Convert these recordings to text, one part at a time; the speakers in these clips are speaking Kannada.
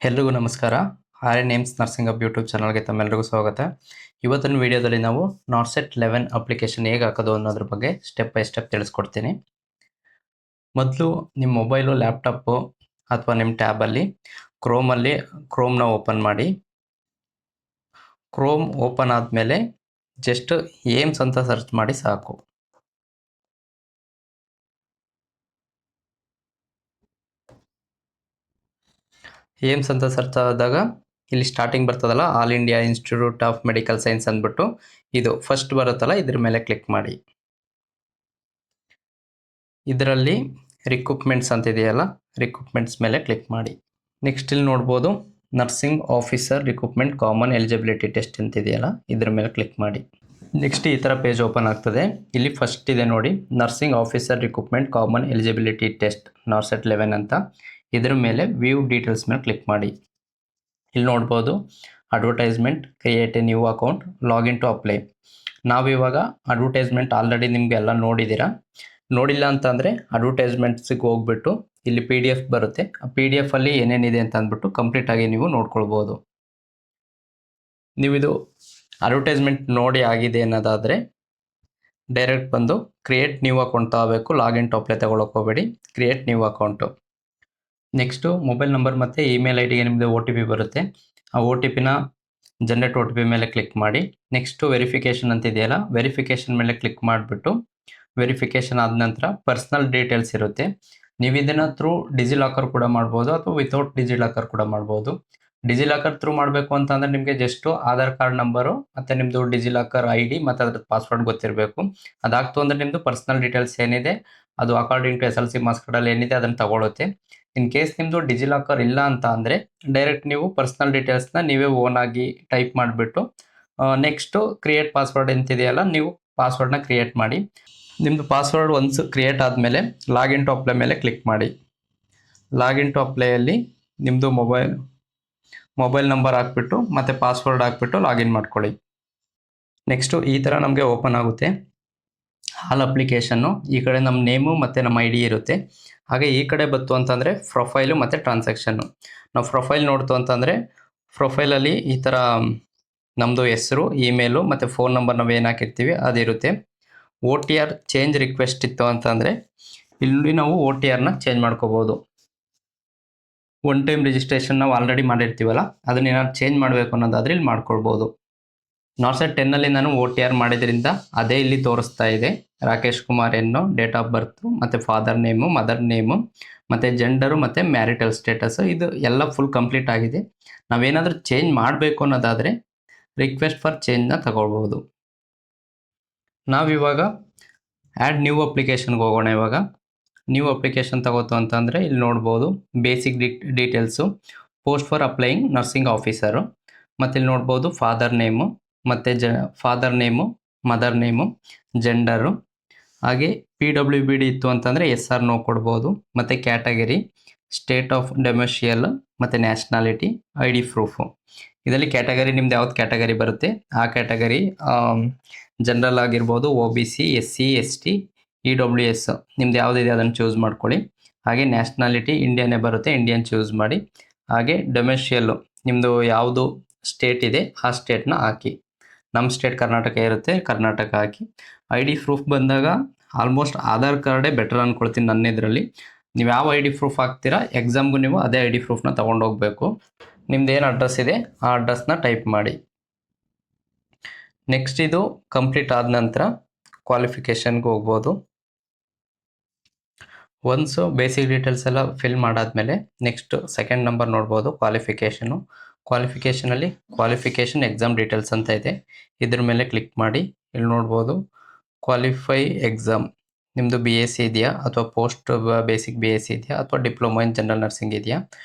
ಎಲ್ರಿಗೂ ನಮಸ್ಕಾರ. Aryan Aims Nursing Hub YouTube ಚಾನಲ್ಗೆ ತಮ್ಮೆಲ್ಲರಿಗೂ ಸ್ವಾಗತ. ಇವತ್ತಿನ ವಿಡಿಯೋದಲ್ಲಿ ನಾವು ನಾರ್ಸೆಟ್ 11 ಅಪ್ಲಿಕೇಶನ್ ಹೇಗೆ ಹಾಕೋದು ಅನ್ನೋದ್ರ ಬಗ್ಗೆ ಸ್ಟೆಪ್ ಬೈ ಸ್ಟೆಪ್ ತಿಳಿಸ್ಕೊಡ್ತೀನಿ. ಮೊದಲು ನಿಮ್ಮ ಮೊಬೈಲು, ಲ್ಯಾಪ್ಟಾಪು ಅಥವಾ ನಿಮ್ಮ ಟ್ಯಾಬಲ್ಲಿ ಕ್ರೋಮ್ನ ಓಪನ್ ಮಾಡಿ. ಕ್ರೋಮ್ ಓಪನ್ ಆದಮೇಲೆ ಜಸ್ಟ್ ಏಮ್ಸ್ ಅಂತ ಸರ್ಚ್ ಮಾಡಿ ಸಾಕು. ಏಮ್ಸ್ ಅಂತ ಸರ್ಚ್ ಆದಾಗ ಇಲ್ಲಿ ಸ್ಟಾರ್ಟಿಂಗ್ ಬರ್ತದಲ್ಲ, all India institute of medical science ಅಂದ್ಬಿಟ್ಟು ಇದು ಫಸ್ಟ್ ಬರುತ್ತಲ್ಲ, ಇದ್ರ ಮೇಲೆ ಕ್ಲಿಕ್ ಮಾಡಿ. ಇದರಲ್ಲಿ ರಿಕ್ರೂಟ್ಮೆಂಟ್ಸ್ ಅಂತ ಇದೆಯಲ್ಲ, ರಿಕ್ರೂಟ್ಮೆಂಟ್ಸ್ ಮೇಲೆ ಕ್ಲಿಕ್ ಮಾಡಿ. ನೆಕ್ಸ್ಟ್ ಇಲ್ಲಿ ನೋಡ್ಬೋದು nursing officer recruitment common eligibility test ಅಂತ ಇದೆಯಲ್ಲ, ಇದ್ರ ಮೇಲೆ ಕ್ಲಿಕ್ ಮಾಡಿ. ನೆಕ್ಸ್ಟ್ ಈ ಥರ ಪೇಜ್ ಓಪನ್ ಆಗ್ತದೆ. ಇಲ್ಲಿ ಫಸ್ಟ್ ಇದೆ ನೋಡಿ, nursing officer recruitment common eligibility test NORCET 11 ಅಂತ. ಇದ್ರ ಮೇಲೆ ವ್ಯೂ ಡೀಟೇಲ್ಸ್ ಮೇಲೆ ಕ್ಲಿಕ್ ಮಾಡಿ. ಇಲ್ಲಿ ನೋಡ್ಬೋದು advertisement, create a new account, login to apply. ನಾವಿವಾಗ ಅಡ್ವರ್ಟೈಸ್ಮೆಂಟ್ ಆಲ್ರೆಡಿ ನಿಮಗೆ ಎಲ್ಲ ನೋಡಿದ್ದೀರಾ. ನೋಡಿಲ್ಲ ಅಂತಂದರೆ ಅಡ್ವರ್ಟೈಸ್ಮೆಂಟ್ಸಿಗೆ ಹೋಗ್ಬಿಟ್ಟು ಇಲ್ಲಿ PDF ಬರುತ್ತೆ. ಆ PDF ಅಲ್ಲಿ ಏನೇನಿದೆ ಅಂತ ಅಂದ್ಬಿಟ್ಟು ಕಂಪ್ಲೀಟಾಗಿ ನೀವು ನೋಡ್ಕೊಳ್ಬೋದು. ನೀವಿದು ಅಡ್ವರ್ಟೈಸ್ಮೆಂಟ್ ನೋಡಿ ಆಗಿದೆ ಅನ್ನೋದಾದರೆ ಡೈರೆಕ್ಟ್ ಬಂದು ಕ್ರಿಯೇಟ್ ನ್ಯೂ ಅಕೌಂಟ್ ತಗೋಬೇಕು. ಲಾಗಿನ್ ಟು ಅಪ್ಲೈ ತಗೊಳಕ್ಕೆ ಹೋಗಬೇಡಿ, create new account. Next mobile number ಮತ್ತು ಇಮೇಲ್ ಐಡಿಗೆ ನಿಮ್ಮದು OTP ಬರುತ್ತೆ. ಆ OTPನ ಜನರೇಟ್ OTP ಮೇಲೆ ಕ್ಲಿಕ್ ಮಾಡಿ. ನೆಕ್ಸ್ಟು ವೆರಿಫಿಕೇಷನ್ ಅಂತ ಇದೆಯಲ್ಲ, ವೆರಿಫಿಕೇಷನ್ ಮೇಲೆ ಕ್ಲಿಕ್ ಮಾಡಿಬಿಟ್ಟು ವೆರಿಫಿಕೇಷನ್ ಆದ ನಂತರ ಪರ್ಸ್ನಲ್ ಡೀಟೇಲ್ಸ್ ಇರುತ್ತೆ. ನೀವು ಇದನ್ನು ಥ್ರೂ ಡಿಜಿಲಾಕರ್ ಕೂಡ ಮಾಡ್ಬೋದು ಅಥವಾ ವಿತೌಟ್ ಡಿಜಿಲಾಕರ್ ಕೂಡ ಮಾಡ್ಬೋದು. ಡಿಜಿಲಾಕರ್ ಥ್ರೂ ಮಾಡಬೇಕು ಅಂತಂದರೆ ನಿಮಗೆ ಜಸ್ಟು ಆಧಾರ್ ಕಾರ್ಡ್ ನಂಬರು ಮತ್ತು ನಿಮ್ಮದು ಡಿಜಿಲಾಕರ್ ID ಮತ್ತು ಅದ್ರ ಪಾಸ್ವರ್ಡ್ ಗೊತ್ತಿರಬೇಕು. ಅದಾಗ್ತು ಅಂದರೆ ನಿಮ್ಮದು ಪರ್ಸ್ನಲ್ ಡೀಟೇಲ್ಸ್ ಏನಿದೆ ಅದು ಅಕಾರ್ಡಿಂಗ್ ಟು SLC ಮಾರ್ಕ್ಸ್ ಕಾರ್ಡಲ್ಲಿ ಏನಿದೆ ಅದನ್ನು ತಗೊಳುತ್ತೆ. ಇನ್ ಕೇಸ್ ನಿಮ್ಮದು ಡಿಜಿಲಾಕರ್ ಇಲ್ಲ ಅಂತ ಅಂದರೆ ಡೈರೆಕ್ಟ್ ನೀವು ಪರ್ಸ್ನಲ್ ಡೀಟೇಲ್ಸ್ನ ನೀವೇ ಓನಾಗಿ ಟೈಪ್ ಮಾಡಿಬಿಟ್ಟು ನೆಕ್ಸ್ಟು ಕ್ರಿಯೇಟ್ ಪಾಸ್ವರ್ಡ್ ಅಂತಿದೆಯಲ್ಲ, ನೀವು ಪಾಸ್ವರ್ಡ್ನ ಕ್ರಿಯೇಟ್ ಮಾಡಿ. ನಿಮ್ಮದು ಪಾಸ್ವರ್ಡ್ ಒನ್ಸ್ ಕ್ರಿಯೇಟ್ ಆದಮೇಲೆ ಲಾಗಿನ್ ಟು ಅಪ್ಲೈ ಮೇಲೆ ಕ್ಲಿಕ್ ಮಾಡಿ. ಲಾಗಿನ್ ಟು ಅಪ್ಲೈಯಲ್ಲಿ ನಿಮ್ಮದು ಮೊಬೈಲ್ ನಂಬರ್ ಹಾಕ್ಬಿಟ್ಟು ಮತ್ತು ಪಾಸ್ವರ್ಡ್ ಹಾಕ್ಬಿಟ್ಟು ಲಾಗಿನ್ ಮಾಡ್ಕೊಳ್ಳಿ. ನೆಕ್ಸ್ಟು ಈ ಥರ ನಮಗೆ ಓಪನ್ ಆಗುತ್ತೆ ಆಲ್ ಅಪ್ಲಿಕೇಶನ್ನು. ಈ ಕಡೆ ನಮ್ಮ ನೇಮು ಮತ್ತು ನಮ್ಮ ID ಇರುತ್ತೆ. ಹಾಗೆ ಈ ಕಡೆ ಬಂತು ಅಂತಂದರೆ ಪ್ರೊಫೈಲು ಮತ್ತು ಟ್ರಾನ್ಸಾಕ್ಷನ್ನು. ನಾವು ಪ್ರೊಫೈಲ್ ನೋಡ್ತು ಅಂತಂದರೆ ಪ್ರೊಫೈಲಲ್ಲಿ ಈ ಥರ ನಮ್ಮದು ಹೆಸರು, ಇಮೇಲು ಮತ್ತು ಫೋನ್ ನಂಬರ್ ನಾವು ಏನು ಹಾಕಿರ್ತೀವಿ ಅದಿರುತ್ತೆ. OTR ಚೇಂಜ್ ರಿಕ್ವೆಸ್ಟ್ ಇತ್ತು ಅಂತಂದರೆ ಇಲ್ಲಿ ನಾವು OTRನ ಚೇಂಜ್ ಮಾಡ್ಕೋಬೋದು. ಒನ್ ಟೈಮ್ ರಿಜಿಸ್ಟ್ರೇಷನ್ ನಾವು ಆಲ್ರೆಡಿ ಮಾಡಿರ್ತೀವಲ್ಲ, ಅದನ್ನ ಏನಾದ್ರು ಚೇಂಜ್ ಮಾಡಬೇಕು ಅನ್ನೋದಾದರೆ ಇಲ್ಲಿ ಮಾಡ್ಕೊಳ್ಬೋದು. ನಾರ್ಸೆಟ್ 10ನಲ್ಲಿ ನಾನು OTR ಮಾಡಿದ್ರಿಂದ ಅದೇ ಇಲ್ಲಿ ತೋರಿಸ್ತಾ ಇದೆ. ರಾಕೇಶ್ ಕುಮಾರ್ ಎನ್ನು, ಡೇಟ್ ಆಫ್ ಬರ್ತು ಮತ್ತು ಫಾದರ್ ನೇಮು, ಮದರ್ ನೇಮು ಮತ್ತು ಜೆಂಡರು ಮತ್ತು ಮ್ಯಾರಿಟಲ್ ಸ್ಟೇಟಸ್, ಇದು ಎಲ್ಲ ಫುಲ್ ಕಂಪ್ಲೀಟ್ ಆಗಿದೆ. ನಾವೇನಾದರೂ ಚೇಂಜ್ ಮಾಡಬೇಕು ಅನ್ನೋದಾದರೆ ರಿಕ್ವೆಸ್ಟ್ ಫಾರ್ ಚೇಂಜ್ನ ತಗೊಳ್ಬೋದು. ನಾವಿವಾಗ ಆ್ಯಡ್ ನ್ಯೂ ಅಪ್ಲಿಕೇಶನ್ಗೆ ಹೋಗೋಣ. ಇವಾಗ ನ್ಯೂ ಅಪ್ಲಿಕೇಶನ್ ತಗೋತು ಅಂತಂದರೆ ಇಲ್ಲಿ ನೋಡ್ಬೋದು basic details, post for applying nursing officer, ಮತ್ತು ಇಲ್ಲಿ ನೋಡ್ಬೋದು ಫಾದರ್ ನೇಮು ಮತ್ತು father name, mother name, gender. ಹಾಗೆ PWBD ಇತ್ತು ಅಂತಂದರೆ SR ನೋ ಕೊಡ್ಬೋದು. ಮತ್ತು ಕ್ಯಾಟಗರಿ, ಸ್ಟೇಟ್ ಆಫ್ ಡೊಮೆಸಿಯಲ್ ಮತ್ತು ನ್ಯಾಷನಾಲಿಟಿ, ID ಪ್ರೂಫು. ಇದರಲ್ಲಿ ಕ್ಯಾಟಗರಿ ನಿಮ್ದು ಯಾವ್ದು ಕ್ಯಾಟಗರಿ ಬರುತ್ತೆ ಆ ಕ್ಯಾಟಗರಿ ಜನರಲ್ ಆಗಿರ್ಬೋದು, OBC, SC, ST, EWS ನಿಮ್ದು ಯಾವುದಿದೆ ಅದನ್ನು ಚೂಸ್ ಮಾಡ್ಕೊಳ್ಳಿ. ಹಾಗೆ ನ್ಯಾಷನಾಲಿಟಿ ಇಂಡಿಯನ್ನೇ ಬರುತ್ತೆ, ಇಂಡಿಯನ್ ಚೂಸ್ ಮಾಡಿ. ಹಾಗೆ ಡೊಮೆಸಿಯಲ್ಲು ನಿಮ್ಮದು ಯಾವುದು ಸ್ಟೇಟ್ ಇದೆ ಆ ಸ್ಟೇಟ್ನ ಹಾಕಿ. ನಮ್ಮ ಸ್ಟೇಟ್ ಕರ್ನಾಟಕ ಇರುತ್ತೆ, ಕರ್ನಾಟಕ ಹಾಕಿ. ID ಪ್ರೂಫ್ ಬಂದಾಗ ಆಲ್ಮೋಸ್ಟ್ ಆಧಾರ್ ಕಾರ್ಡೇ ಬೆಟರ್ ಅಂದ್ಕೊಳ್ತೀನಿ ನನ್ನ ಇದರಲ್ಲಿ. ನೀವು ಯಾವ ID ಪ್ರೂಫ್ ಹಾಕ್ತೀರಾ ಎಕ್ಸಾಮ್ಗೂ ನೀವು ಅದೇ ID ಪ್ರೂಫ್ನ ತೊಗೊಂಡೋಗ್ಬೇಕು. ನಿಮ್ದು ಏನು ಅಡ್ರೆಸ್ ಇದೆ ಆ ಅಡ್ರೆಸ್ನ ಟೈಪ್ ಮಾಡಿ. ನೆಕ್ಸ್ಟ್ ಇದು ಕಂಪ್ಲೀಟ್ ಆದ ನಂತರ ಕ್ವಾಲಿಫಿಕೇಷನ್ಗೆ ಹೋಗ್ಬೋದು. ಒನ್ಸು ಬೇಸಿಕ್ ಡೀಟೇಲ್ಸ್ ಎಲ್ಲ ಫಿಲ್ ಮಾಡಾದ್ಮೇಲೆ ನೆಕ್ಸ್ಟ್ ಸೆಕೆಂಡ್ ನಂಬರ್ ನೋಡ್ಬೋದು ಕ್ವಾಲಿಫಿಕೇಷನು. ಕ್ವಾಲಿಫಿಕೇಷನಲ್ಲಿ ಕ್ವಾಲಿಫಿಕೇಷನ್ ಎಕ್ಸಾಮ್ ಡೀಟೇಲ್ಸ್ ಅಂತ ಇದೆ, ಇದ್ರ ಮೇಲೆ ಕ್ಲಿಕ್ ಮಾಡಿ. ಇಲ್ಲಿ ನೋಡ್ಬೋದು ಕ್ವಾಲಿಫೈ ಎಕ್ಸಾಮ್, ನಿಮ್ಮದು BSc ಇದೆಯಾ ಅಥವಾ ಪೋಸ್ಟ್ ಬೇಸಿಕ್ BSc ಇದೆಯಾ ಅಥವಾ ಡಿಪ್ಲೊಮಾ ಇನ್ ಜನರಲ್ ನರ್ಸಿಂಗ್ ಇದೆಯಾ,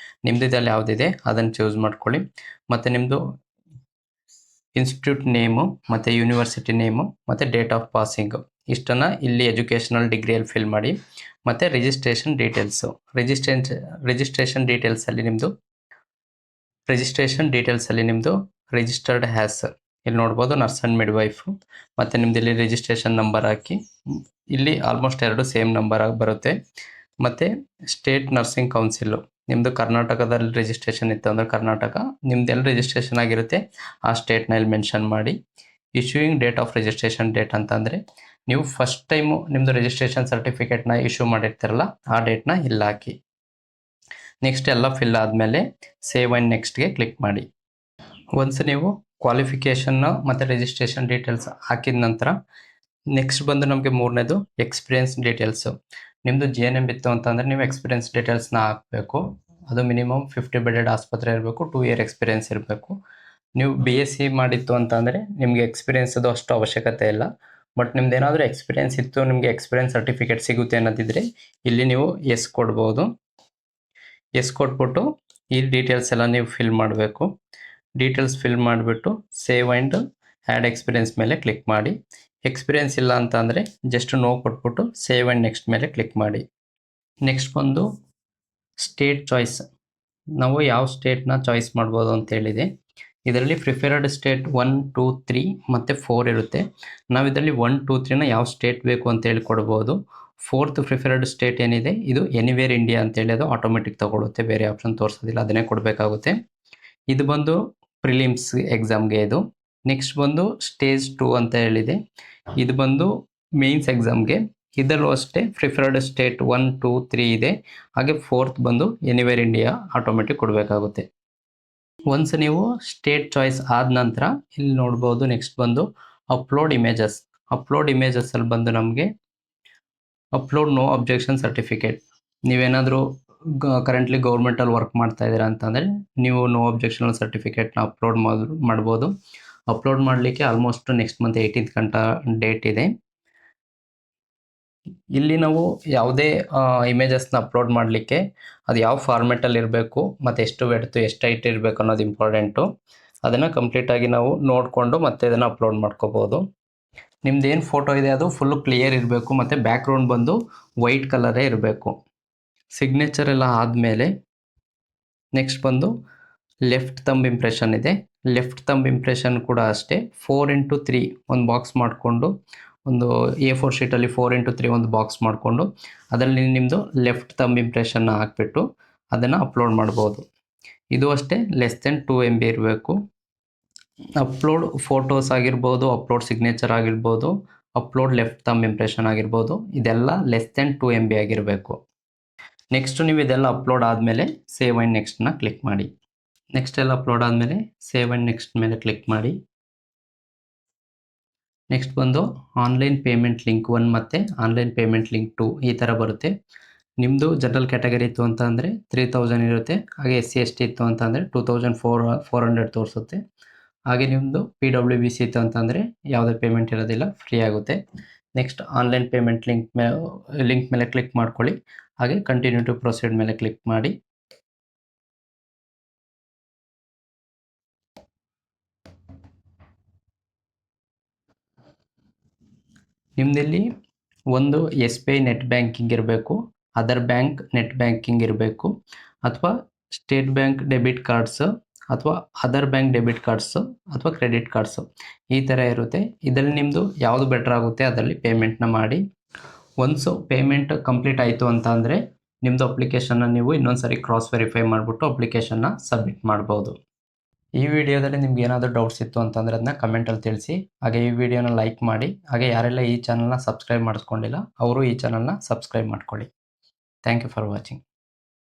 ನಿಮ್ಮದು ಇದರಲ್ಲಿ ಯಾವುದಿದೆ ಅದನ್ನು ಚೂಸ್ ಮಾಡ್ಕೊಳ್ಳಿ. ಮತ್ತು ನಿಮ್ಮದು ಇನ್ಸ್ಟಿಟ್ಯೂಟ್ ನೇಮು ಮತ್ತು ಯೂನಿವರ್ಸಿಟಿ ನೇಮು ಮತ್ತು ಡೇಟ್ ಆಫ್ ಪಾಸಿಂಗು ಇಷ್ಟನ್ನು ಇಲ್ಲಿ ಎಜುಕೇಷನಲ್ ಡಿಗ್ರಿಯಲ್ಲಿ ಫಿಲ್ ಮಾಡಿ. ಮತ್ತು ರಿಜಿಸ್ಟ್ರೇಷನ್ ಡೀಟೇಲ್ಸು, ರಿಜಿಸ್ಟ್ರೇಷನ್ ಡೀಟೇಲ್ಸಲ್ಲಿ ನಿಮ್ಮದು ರಿಜಿಸ್ಟರ್ಡ್ ಹ್ಯಾಸ್, ಇಲ್ಲಿ ನೋಡ್ಬೋದು ನರ್ಸ್ ಆ್ಯಂಡ್ ಮಿಡ್ವೈಫು. ಮತ್ತು ನಿಮ್ಮದು ಇಲ್ಲಿ ರಿಜಿಸ್ಟ್ರೇಷನ್ ನಂಬರ್ ಹಾಕಿ. ಇಲ್ಲಿ ಆಲ್ಮೋಸ್ಟ್ ಎರಡು ಸೇಮ್ ನಂಬರ್ ಆಗಿ ಬರುತ್ತೆ. ಮತ್ತು ಸ್ಟೇಟ್ ನರ್ಸಿಂಗ್ ಕೌನ್ಸಿಲು ನಿಮ್ಮದು ಕರ್ನಾಟಕದಲ್ಲಿ ರಿಜಿಸ್ಟ್ರೇಷನ್ ಇತ್ತು ಅಂದರೆ ಕರ್ನಾಟಕ, ನಿಮ್ದು ಎಲ್ಲಿ ರಿಜಿಸ್ಟ್ರೇಷನ್ ಆಗಿರುತ್ತೆ ಆ ಸ್ಟೇಟ್ನ ಇಲ್ಲಿ ಮೆನ್ಷನ್ ಮಾಡಿ. Issuing date of registration date ಅಂತಂದರೆ ನೀವು ಫಸ್ಟ್ ಟೈಮು ನಿಮ್ಮದು ರಿಜಿಸ್ಟ್ರೇಷನ್ ಸರ್ಟಿಫಿಕೇಟ್ನ ಇಶ್ಯೂ ಮಾಡಿರ್ತೀರಲ್ಲ ಆ ಡೇಟ್ನ ಇಲ್ಲಿ ಹಾಕಿ. ನೆಕ್ಸ್ಟ್ ಎಲ್ಲ ಫಿಲ್ ಆದಮೇಲೆ ಸೇವ್ ಆ್ಯಂಡ್ ನೆಕ್ಸ್ಟ್ಗೆ ಕ್ಲಿಕ್ ಮಾಡಿ. ಒನ್ಸ್ ನೀವು ಕ್ವಾಲಿಫಿಕೇಷನ್ನು ಮತ್ತು ರಿಜಿಸ್ಟ್ರೇಷನ್ ಡೀಟೇಲ್ಸ್ ಹಾಕಿದ ನಂತರ ನೆಕ್ಸ್ಟ್ ಬಂದು ನಮಗೆ ಮೂರನೇದು ಎಕ್ಸ್ಪೀರಿಯನ್ಸ್ ಡೀಟೇಲ್ಸು. ನಿಮ್ಮದು JNM ಇತ್ತು ಅಂತಂದರೆ ನೀವು ಎಕ್ಸ್ಪೀರಿಯನ್ಸ್ ಡೀಟೇಲ್ಸ್ನ ಹಾಕಬೇಕು. ಅದು ಮಿನಿಮಮ್ 50 ಬೆಡೆಡ್ ಆಸ್ಪತ್ರೆ ಇರಬೇಕು, 2 ಇಯರ್ ಎಕ್ಸ್ಪೀರಿಯನ್ಸ್ ಇರಬೇಕು. ನೀವು BSc ಮಾಡಿತ್ತು ಅಂತಂದರೆ ನಿಮಗೆ ಎಕ್ಸ್ಪೀರಿಯನ್ಸದು ಅಷ್ಟು ಅವಶ್ಯಕತೆ ಇಲ್ಲ. ಬಟ್ ನಿಮ್ದು ಏನಾದರೂ ಎಕ್ಸ್ಪೀರಿಯನ್ಸ್ ಇತ್ತು, ನಿಮಗೆ ಎಕ್ಸ್ಪೀರಿಯನ್ಸ್ ಸರ್ಟಿಫಿಕೇಟ್ ಸಿಗುತ್ತೆ ಅನ್ನೋದಿದ್ರೆ ಇಲ್ಲಿ ನೀವು ಎಸ್ ಕೊಡ್ಬೋದು. ಎಸ್ ಕೊಟ್ಬಿಟ್ಟು ಈ ಡೀಟೇಲ್ಸ್ ಎಲ್ಲ ನೀವು ಫಿಲ್ ಮಾಡಬೇಕು. ಡೀಟೇಲ್ಸ್ ಫಿಲ್ ಮಾಡಿಬಿಟ್ಟು ಸೇವ್ ಆ್ಯಂಡ್ ಆ್ಯಡ್ ಎಕ್ಸ್ಪೀರಿಯನ್ಸ್ ಮೇಲೆ ಕ್ಲಿಕ್ ಮಾಡಿ. ಎಕ್ಸ್ಪೀರಿಯನ್ಸ್ ಇಲ್ಲ ಅಂತ ಅಂದರೆ ಜಸ್ಟ್ ನೋ ಕೊಟ್ಬಿಟ್ಟು ಸೇವ್ ಆ್ಯಂಡ್ ನೆಕ್ಸ್ಟ್ ಮೇಲೆ ಕ್ಲಿಕ್ ಮಾಡಿ. ನೆಕ್ಸ್ಟ್ ಬಂದು ಸ್ಟೇಟ್ ಚಾಯ್ಸ್. ನಾವು ಯಾವ ಸ್ಟೇಟ್ನ ಚಾಯ್ಸ್ ಮಾಡ್ಬೋದು ಅಂತೇಳಿದೆ. ಇದರಲ್ಲಿ ಪ್ರಿಫರ್ಡ್ ಸ್ಟೇಟ್ 1, 2, 3 ಮತ್ತು 4 ಇರುತ್ತೆ. ನಾವು ಇದರಲ್ಲಿ 1, 2, 3ನ ಯಾವ ಸ್ಟೇಟ್ ಬೇಕು ಅಂತೇಳಿ ಕೊಡ್ಬೋದು. 4th ಪ್ರಿಫರ್ಡ್ ಸ್ಟೇಟ್ ಏನಿದೆ ಇದು ಎನಿವೇರ್ ಇಂಡಿಯಾ ಅಂತೇಳಿ ಅದು ಆಟೋಮೆಟಿಕ್ ತಗೊಳುತ್ತೆ, ಬೇರೆ ಆಪ್ಷನ್ ತೋರಿಸೋದಿಲ್ಲ, ಅದನ್ನೇ ಕೊಡಬೇಕಾಗುತ್ತೆ. ಇದು ಬಂದು ಪ್ರಿಲಿಮ್ಸ್ ಎಕ್ಸಾಮ್ಗೆ ಇದು. ನೆಕ್ಸ್ಟ್ ಬಂದು ಸ್ಟೇಜ್ 2 ಅಂತ ಹೇಳಿದೆ, ಇದು ಬಂದು ಮೇನ್ಸ್ ಎಕ್ಸಾಮ್ಗೆ. ಇದರಲ್ಲೂ ಅಷ್ಟೇ ಪ್ರಿಫರ್ಡ್ ಸ್ಟೇಟ್ 1, 2, 3 ಇದೆ. ಹಾಗೆ 4th ಬಂದು ಎನಿವೇರ್ ಇಂಡಿಯಾ ಆಟೋಮೆಟಿಕ್ ಕೊಡಬೇಕಾಗುತ್ತೆ. ಒನ್ಸ್ ನೀವು ಸ್ಟೇಟ್ ಚಾಯ್ಸ್ ಆದ ನಂತರ ಇಲ್ಲಿ ನೋಡ್ಬೋದು ನೆಕ್ಸ್ಟ್ ಬಂದು ಅಪ್ಲೋಡ್ ಇಮೇಜಸ್. ಅಪ್ಲೋಡ್ ಇಮೇಜಸ್ಸಲ್ಲಿ ಬಂದು ನಮಗೆ ಅಪ್ಲೋಡ್ ನೋ ಅಬ್ಜೆಕ್ಷನ್ ಸರ್ಟಿಫಿಕೇಟ್. ನೀವೇನಾದರೂ ಕರೆಂಟ್ಲಿ ಗೌರ್ಮೆಂಟಲ್ಲಿ ವರ್ಕ್ ಮಾಡ್ತಾ ಇದ್ದೀರಾ ಅಂತಂದರೆ ನೀವು ನೋ ಅಬ್ಜೆಕ್ಷನಲ್ ಸರ್ಟಿಫಿಕೇಟ್ನ ಅಪ್ಲೋಡ್ ಮಾಡ್ಬೋದು. ಅಪ್ಲೋಡ್ ಮಾಡಲಿಕ್ಕೆ ಆಲ್ಮೋಸ್ಟ್ ನೆಕ್ಸ್ಟ್ ಮಂತ್ 18th ಗಂಟ ಡೇಟ್ ಇದೆ. ಇಲ್ಲಿ ನಾವು ಯಾವುದೇ ಇಮೇಜಸ್ನ ಅಪ್ಲೋಡ್ ಮಾಡಲಿಕ್ಕೆ ಅದು ಯಾವ ಫಾರ್ಮೆಟಲ್ಲಿ ಇರಬೇಕು ಮತ್ತು ಎಷ್ಟು ವೆಡ್ತು ಎಷ್ಟು ಹೈಟ್ ಇರಬೇಕು ಅನ್ನೋದು ಇಂಪಾರ್ಟೆಂಟು. ಅದನ್ನು ಕಂಪ್ಲೀಟಾಗಿ ನಾವು ನೋಡಿಕೊಂಡು ಮತ್ತೆ ಇದನ್ನು ಅಪ್ಲೋಡ್ ಮಾಡ್ಕೋಬೋದು. ನಿಮ್ದು ಏನು ಫೋಟೋ ಇದೆ ಅದು ಫುಲ್ಲು ಕ್ಲಿಯರ್ ಇರಬೇಕು ಮತ್ತು ಬ್ಯಾಕ್ಗ್ರೌಂಡ್ ಬಂದು ವೈಟ್ ಕಲರೇ ಇರಬೇಕು. ಸಿಗ್ನೇಚರ್ ಎಲ್ಲ ಆದಮೇಲೆ ನೆಕ್ಸ್ಟ್ ಬಂದು ಲೆಫ್ಟ್ ಥಂಬ್ ಇಂಪ್ರೆಷನ್ ಇದೆ. ಲೆಫ್ಟ್ ಥಂಬ್ ಇಂಪ್ರೆಷನ್ ಕೂಡ ಅಷ್ಟೇ 4x3 ಒಂದು ಬಾಕ್ಸ್ ಮಾಡಿಕೊಂಡು, ಒಂದು A4 ಶೀಟಲ್ಲಿ 4x3 ಒಂದು ಬಾಕ್ಸ್ ಮಾಡಿಕೊಂಡು ಅದರಲ್ಲಿ ನಿಮ್ಮದು ಲೆಫ್ಟ್ ಥಂಬ್ ಇಂಪ್ರೆಷನ್ನ ಹಾಕ್ಬಿಟ್ಟು ಅದನ್ನು ಅಪ್ಲೋಡ್ ಮಾಡ್ಬೋದು. ಇದು ಅಷ್ಟೇ ಲೆಸ್ ದೆನ್ 2 MB ಇರಬೇಕು. ಅಪ್ಲೋಡ್ ಫೋಟೋಸ್ ಆಗಿರ್ಬೋದು, ಅಪ್ಲೋಡ್ ಸಿಗ್ನೇಚರ್ ಆಗಿರ್ಬೋದು, ಅಪ್ಲೋಡ್ ಲೆಫ್ಟ್ ಥಂಬ್ ಇಂಪ್ರೆಷನ್ ಆಗಿರ್ಬೋದು, ಇದೆಲ್ಲ ಲೆಸ್ ದೆನ್ 2 MB ಆಗಿರಬೇಕು. ನೆಕ್ಸ್ಟ್ ನೀವು ಇದೆಲ್ಲ ಅಪ್ಲೋಡ್ ಆದಮೇಲೆ ಸೇವ್ ಆ್ಯಂಡ್ ನೆಕ್ಸ್ಟ್ನ ಕ್ಲಿಕ್ ಮಾಡಿ. ನೆಕ್ಸ್ಟ್ ಎಲ್ಲ ಅಪ್ಲೋಡ್ ಆದಮೇಲೆ ಸೇವ್ ಆ್ಯಂಡ್ ನೆಕ್ಸ್ಟ್ ಮೇಲೆ ಕ್ಲಿಕ್ ಮಾಡಿ. ನೆಕ್ಸ್ಟ್ ಬಂದು ಆನ್ಲೈನ್ ಪೇಮೆಂಟ್ ಲಿಂಕ್ 1 ಮತ್ತು ಆನ್ಲೈನ್ ಪೇಮೆಂಟ್ ಲಿಂಕ್ 2 ಈ ಥರ ಬರುತ್ತೆ. ನಿಮ್ಮದು ಜನರಲ್ ಕ್ಯಾಟಗರಿ ಇತ್ತು ಅಂತ ಅಂದರೆ 3000 ಇರುತ್ತೆ. ಹಾಗೆ SC ST ಇತ್ತು ಅಂತ ಅಂದರೆ 2400 ತೋರಿಸುತ್ತೆ. ಹಾಗೆ ನಿಮ್ಮದು PWBC ಇತ್ತು ಅಂತಂದರೆ ಯಾವುದೇ ಪೇಮೆಂಟ್ ಇರೋದಿಲ್ಲ, ಫ್ರೀ ಆಗುತ್ತೆ. ನೆಕ್ಸ್ಟ್ ಆನ್ಲೈನ್ ಪೇಮೆಂಟ್ ಲಿಂಕ್ ಮೇಲೆ ಕ್ಲಿಕ್ ಮಾಡ್ಕೊಳ್ಳಿ. ಹಾಗೆ ಕಂಟಿನ್ಯೂ ಟು ಪ್ರೊಸೀಡ್ ಮೇಲೆ ಕ್ಲಿಕ್ ಮಾಡಿ. ನಿಮ್ಮದಿಲ್ಲಿ ಒಂದು SBI ನೆಟ್ ಬ್ಯಾಂಕಿಂಗ್ ಇರಬೇಕು, ಅದರ್ ಬ್ಯಾಂಕ್ ನೆಟ್ ಬ್ಯಾಂಕಿಂಗ್ ಇರಬೇಕು, ಅಥವಾ ಸ್ಟೇಟ್ ಬ್ಯಾಂಕ್ ಡೆಬಿಟ್ ಕಾರ್ಡ್ಸು, ಅಥವಾ ಅದರ್ ಬ್ಯಾಂಕ್ ಡೆಬಿಟ್ ಕಾರ್ಡ್ಸು, ಅಥವಾ ಕ್ರೆಡಿಟ್ ಕಾರ್ಡ್ಸು ಈ ಥರ ಇರುತ್ತೆ. ಇದರಲ್ಲಿ ನಿಮ್ಮದು ಯಾವುದು ಬೆಟರ್ ಆಗುತ್ತೆ ಅದರಲ್ಲಿ ಪೇಮೆಂಟ್ನ ಮಾಡಿ. ಒನ್ಸು ಪೇಮೆಂಟ್ ಕಂಪ್ಲೀಟ್ ಆಯಿತು ಅಂತ ಅಂದರೆ ನಿಮ್ಮದು ಅಪ್ಲಿಕೇಶನ್ನ ನೀವು ಇನ್ನೊಂದು ಸರಿ ಕ್ರಾಸ್ ವೆರಿಫೈ ಮಾಡಿಬಿಟ್ಟು ಅಪ್ಲಿಕೇಶನ್ನ ಸಬ್ಮಿಟ್ ಮಾಡ್ಬೋದು. ಈ ವಿಡಿಯೋದಲ್ಲಿ ನಿಮ್ಗೆ ಏನಾದರೂ ಡೌಟ್ಸ್ ಇತ್ತು ಅಂತಂದರೆ ಅದನ್ನ ಕಮೆಂಟಲ್ಲಿ ತಿಳಿಸಿ. ಹಾಗೆ ಈ ವಿಡಿಯೋನ ಲೈಕ್ ಮಾಡಿ. ಹಾಗೆ ಯಾರೆಲ್ಲ ಈ ಚಾನಲ್ನ ಸಬ್ಸ್ಕ್ರೈಬ್ ಮಾಡಿಸ್ಕೊಂಡಿಲ್ಲ ಅವರು ಈ ಚಾನಲ್ನ ಸಬ್ಸ್ಕ್ರೈಬ್ ಮಾಡ್ಕೊಳ್ಳಿ. Thank you for watching.